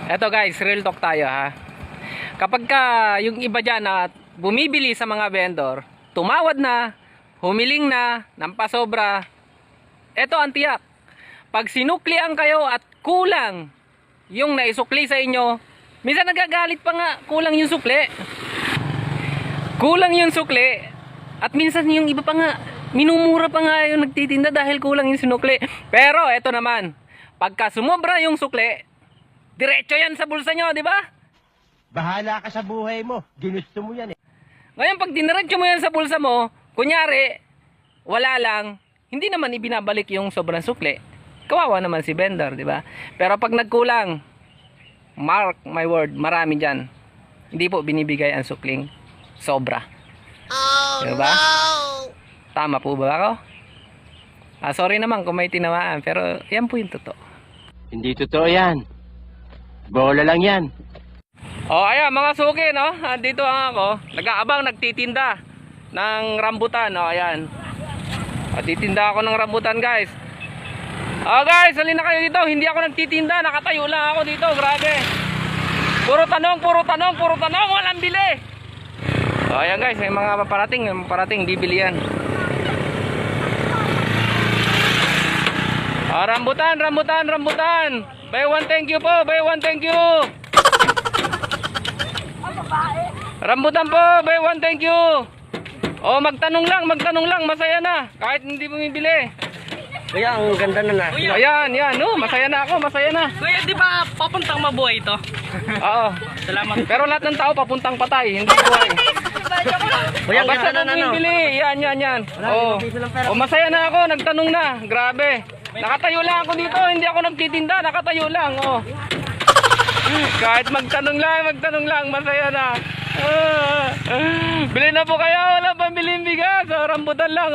Eto guys, real talk tayo ha. Kapag ka yung iba dyan na bumibili sa mga vendor, tumawad na, humiling na, ng pasobra, eto ang tiyak. Pag sinuklian kayo at kulang yung naisukli sa inyo, minsan nagagalit pa nga, kulang yung sukli. Kulang yung sukli. At minsan yung iba pa nga, minumura pa nga yung nagtitinda dahil kulang yung sinukli. Pero eto naman, pagka sumobra yung sukli, diretso yan sa bulsa nyo, di ba? Bahala ka sa buhay mo. Ginusto mo yan eh. Ngayon, pag diniretso mo yan sa bulsa mo, kunyari, wala lang, hindi naman ibinabalik yung sobrang sukli. Kawawa naman si vendor, di ba? Pero pag nagkulang, mark my word, marami dyan. Hindi po binibigay ang sukling sobra. Oh, diba? no! Tama po ba ako? Sorry naman kung may tinamaan, pero yan po yung totoo. Hindi totoo yan. Bola lang yan. Ayan mga suki, no? Dito ang ako, nag-aabang, nagtitinda ng rambutan, ayan. Titinda ako ng rambutan, guys. Guys, halina kayo dito. Hindi ako nagtitinda, nakatayo lang ako dito, grabe. Puro tanong, walang bili. Ayan guys, may mga paparating, bibili yan. Rambutan. Buy one, thank you po. Buy one, thank you. Rambutan po. Buy one, thank you. Magtanong lang. Masaya na. Kahit hindi bumibili. Kaya ang ganda na na. Ayan. Masaya na ako. Kuya, di ba papuntang mabuhay ito? Oo. Salamat. Pero lahat ng tao papuntang patay. Hindi buhay. Basta na bumibili. Yan. Masaya na ako. Nagtanong na. Grabe. Nakatayo lang ako dito, hindi ako nagtitinda, nakatayo lang, Kahit magtanong lang, masaya na. Bili na po kayo, wala pang biling bigas. Rambutan lang,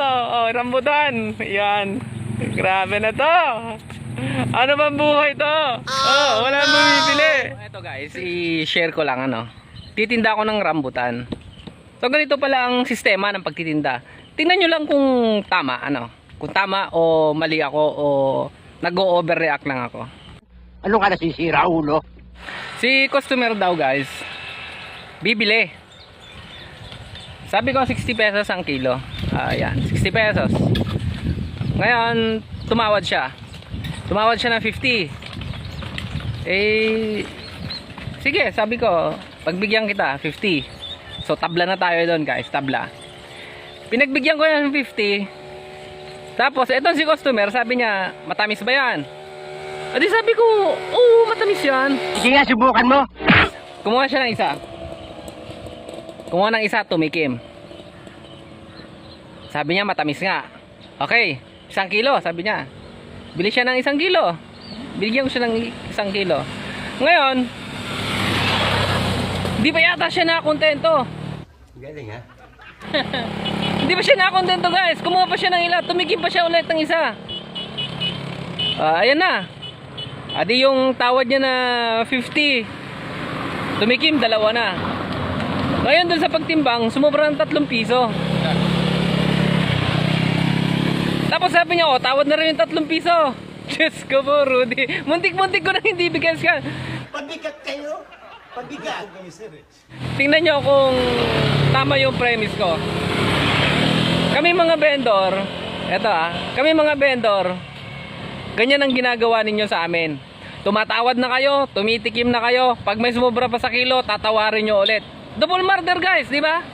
rambutan. Yan. Grabe na to. Ano bang buhay to? Wala bumibili. Ito guys, i-share ko lang Titinda ako ng rambutan. So ganito pala ang sistema ng pagtitinda. Tingnan nyo lang kung tama, kung tama o mali ako o nag-overreact lang ako. Ano ka nasisira, ulo? Si customer daw guys, bibili. Sabi ko 60 pesos ang kilo. Ayan, 60 pesos. Ngayon, tumawad siya ng 50. Sige, sabi ko, pagbigyan kita, 50. So, tabla na tayo doon guys, tabla. Pinagbigyan ko yan ng 50. Tapos, etong si customer, sabi niya, matamis ba yan? Adi sabi ko, oo, matamis yan. Sige nga, subukan mo. Kumuha siya ng isa. Tumikim. Sabi niya, matamis nga. Okay, 1 kilo, sabi niya. Bili siya ng 1 kilo. Binigyan ko siya ng 1 kilo. Ngayon, di ba yata siya nakakontento? Galing ha? Hindi pa siya nakakontento guys. Kumuha pa siya ng ila. Tumikim pa siya ulit ng isa. Ayan na. Adi yung tawad niya na 50. Tumikim, 2 na. Ngayon dun sa pagtimbang, sumobra ng 3 piso. Tapos sabi niya, tawad na rin yung 3 piso. Diyos ko po, Rudy. Muntik-muntik ko na hindi bigyan siya. Pabigat kayo. Pabigat. Tingnan nyo kung tama yung premise ko. Kami mga vendor, kami mga vendor, ganyan ang ginagawa ninyo sa amin. Tumatawad na kayo, tumitikim na kayo, pag may sumobra pa sa kilo, tatawarin nyo ulit. Double murder guys, di ba?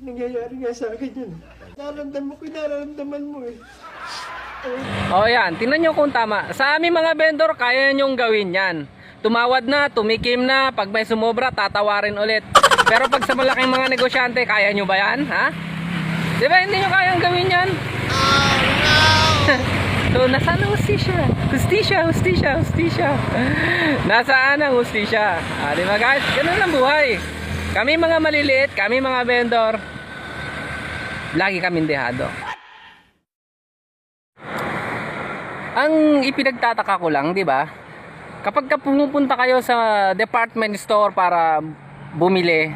Nangyayari nga sa akin yun. Nararamdaman mo eh. Yan, tingnan nyo kung tama. Sa aming mga vendor, kaya nyong gawin yan. Tumawad na, tumikim na, pag may sumobra, tatawarin ulit. Pero pag sa malaking mga negosyante, kaya nyo ba yan? Ha? Di ba hindi nyo kayang gawin yan? Oh, no! So, nasaan ang hustisya? Hustisya. Nasaan ang hustisya? Di ba guys? Ganun ang buhay. Kami mga maliliit, kami mga vendor, lagi kaming dehado. Ang ipinagtataka ko lang, di ba? Kapag pumupunta kayo sa department store para bumili,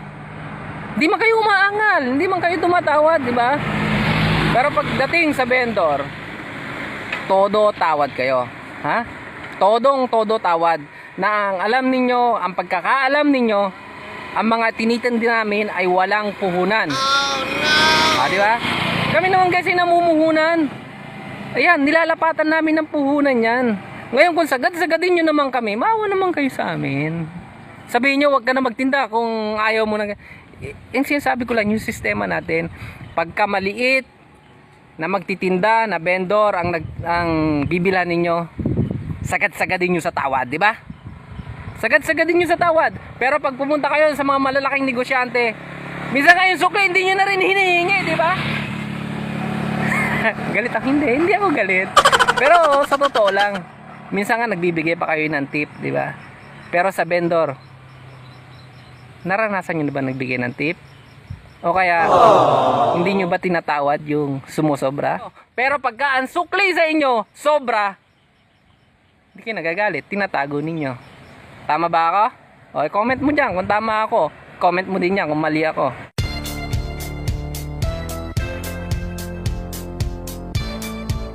hindi man kayo umaangal, hindi man kayo tumatawad, di ba? Pero pagdating sa vendor, todo tawad kayo, ha? Todo tawad. Na ang alam ninyo, ang pagkakaalam ninyo, ang mga tinitindi namin ay walang puhunan. Oh, no! Di ba? Kami naman kasi namumuhunan. Ayan, nilalapatan namin ng puhunan yan. Ngayon kung sagad-sagadin nyo naman kami, maawa naman kayo sa amin. Sabihin nyo, wag ka na magtinda kung ayaw mo na. Yung sinasabi ko lang, yung sistema natin, pagka maliit na magtitinda, na vendor, ang bibilhan ninyo, sagad-sagadin nyo sa tawad, di ba? Sagad-sagadin nyo sa tawad. Pero pag pumunta kayo sa mga malalaking negosyante, minsan kayong sukli, hindi nyo na rin hinihingi, di ba? Galit ako? Hindi ako galit. Pero sa totoo lang, minsan nga nagbibigay pa kayo ng tip, di ba? Pero sa vendor, naranasan nyo na ba nagbigay ng tip? O kaya, hindi nyo ba tinatawad yung sumusobra? Pero pagka ang sukli sa inyo, sobra, hindi kayo nagagalit, tinatago ninyo. Tama ba ako? O, comment mo dyan kung tama ako. Comment mo din yan kung mali ako.